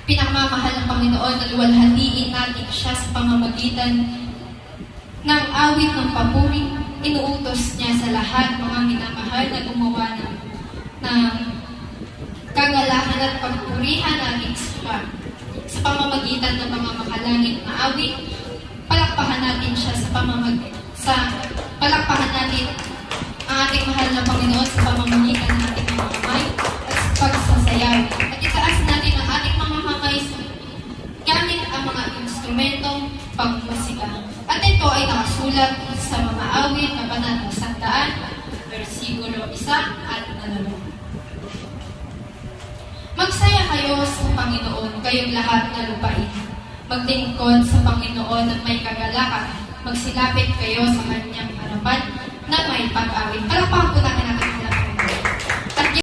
Pinakamamahal ng Panginoon na luwalhatiin natin siya sa pamamagitan ng awit ng papuri. Inuutos niya sa lahat mga minamahal na gumawa ng kagalahan at pagpurihan natin siya. Sa pamamagitan ng mga makalangit na awit, palakpakan natin siya palakpakan natin ang ating mahal na Panginoon sa pamamagitan ng ating mga kamay at pagsasayaw. At itaas natin ang ating mga kamay gamit ang mga instrumentong pagmusika. At ito ay nakasulat sa mga awit na Kabanata 100, versikulo 1 at 2. Magsaya kayo sa Panginoon, kayong lahat na lupain. Maglingkod sa Panginoon ng may kagalakan. Magsilapit kayo sa kanyang harapan na may pag-awit. Palakpakan po natin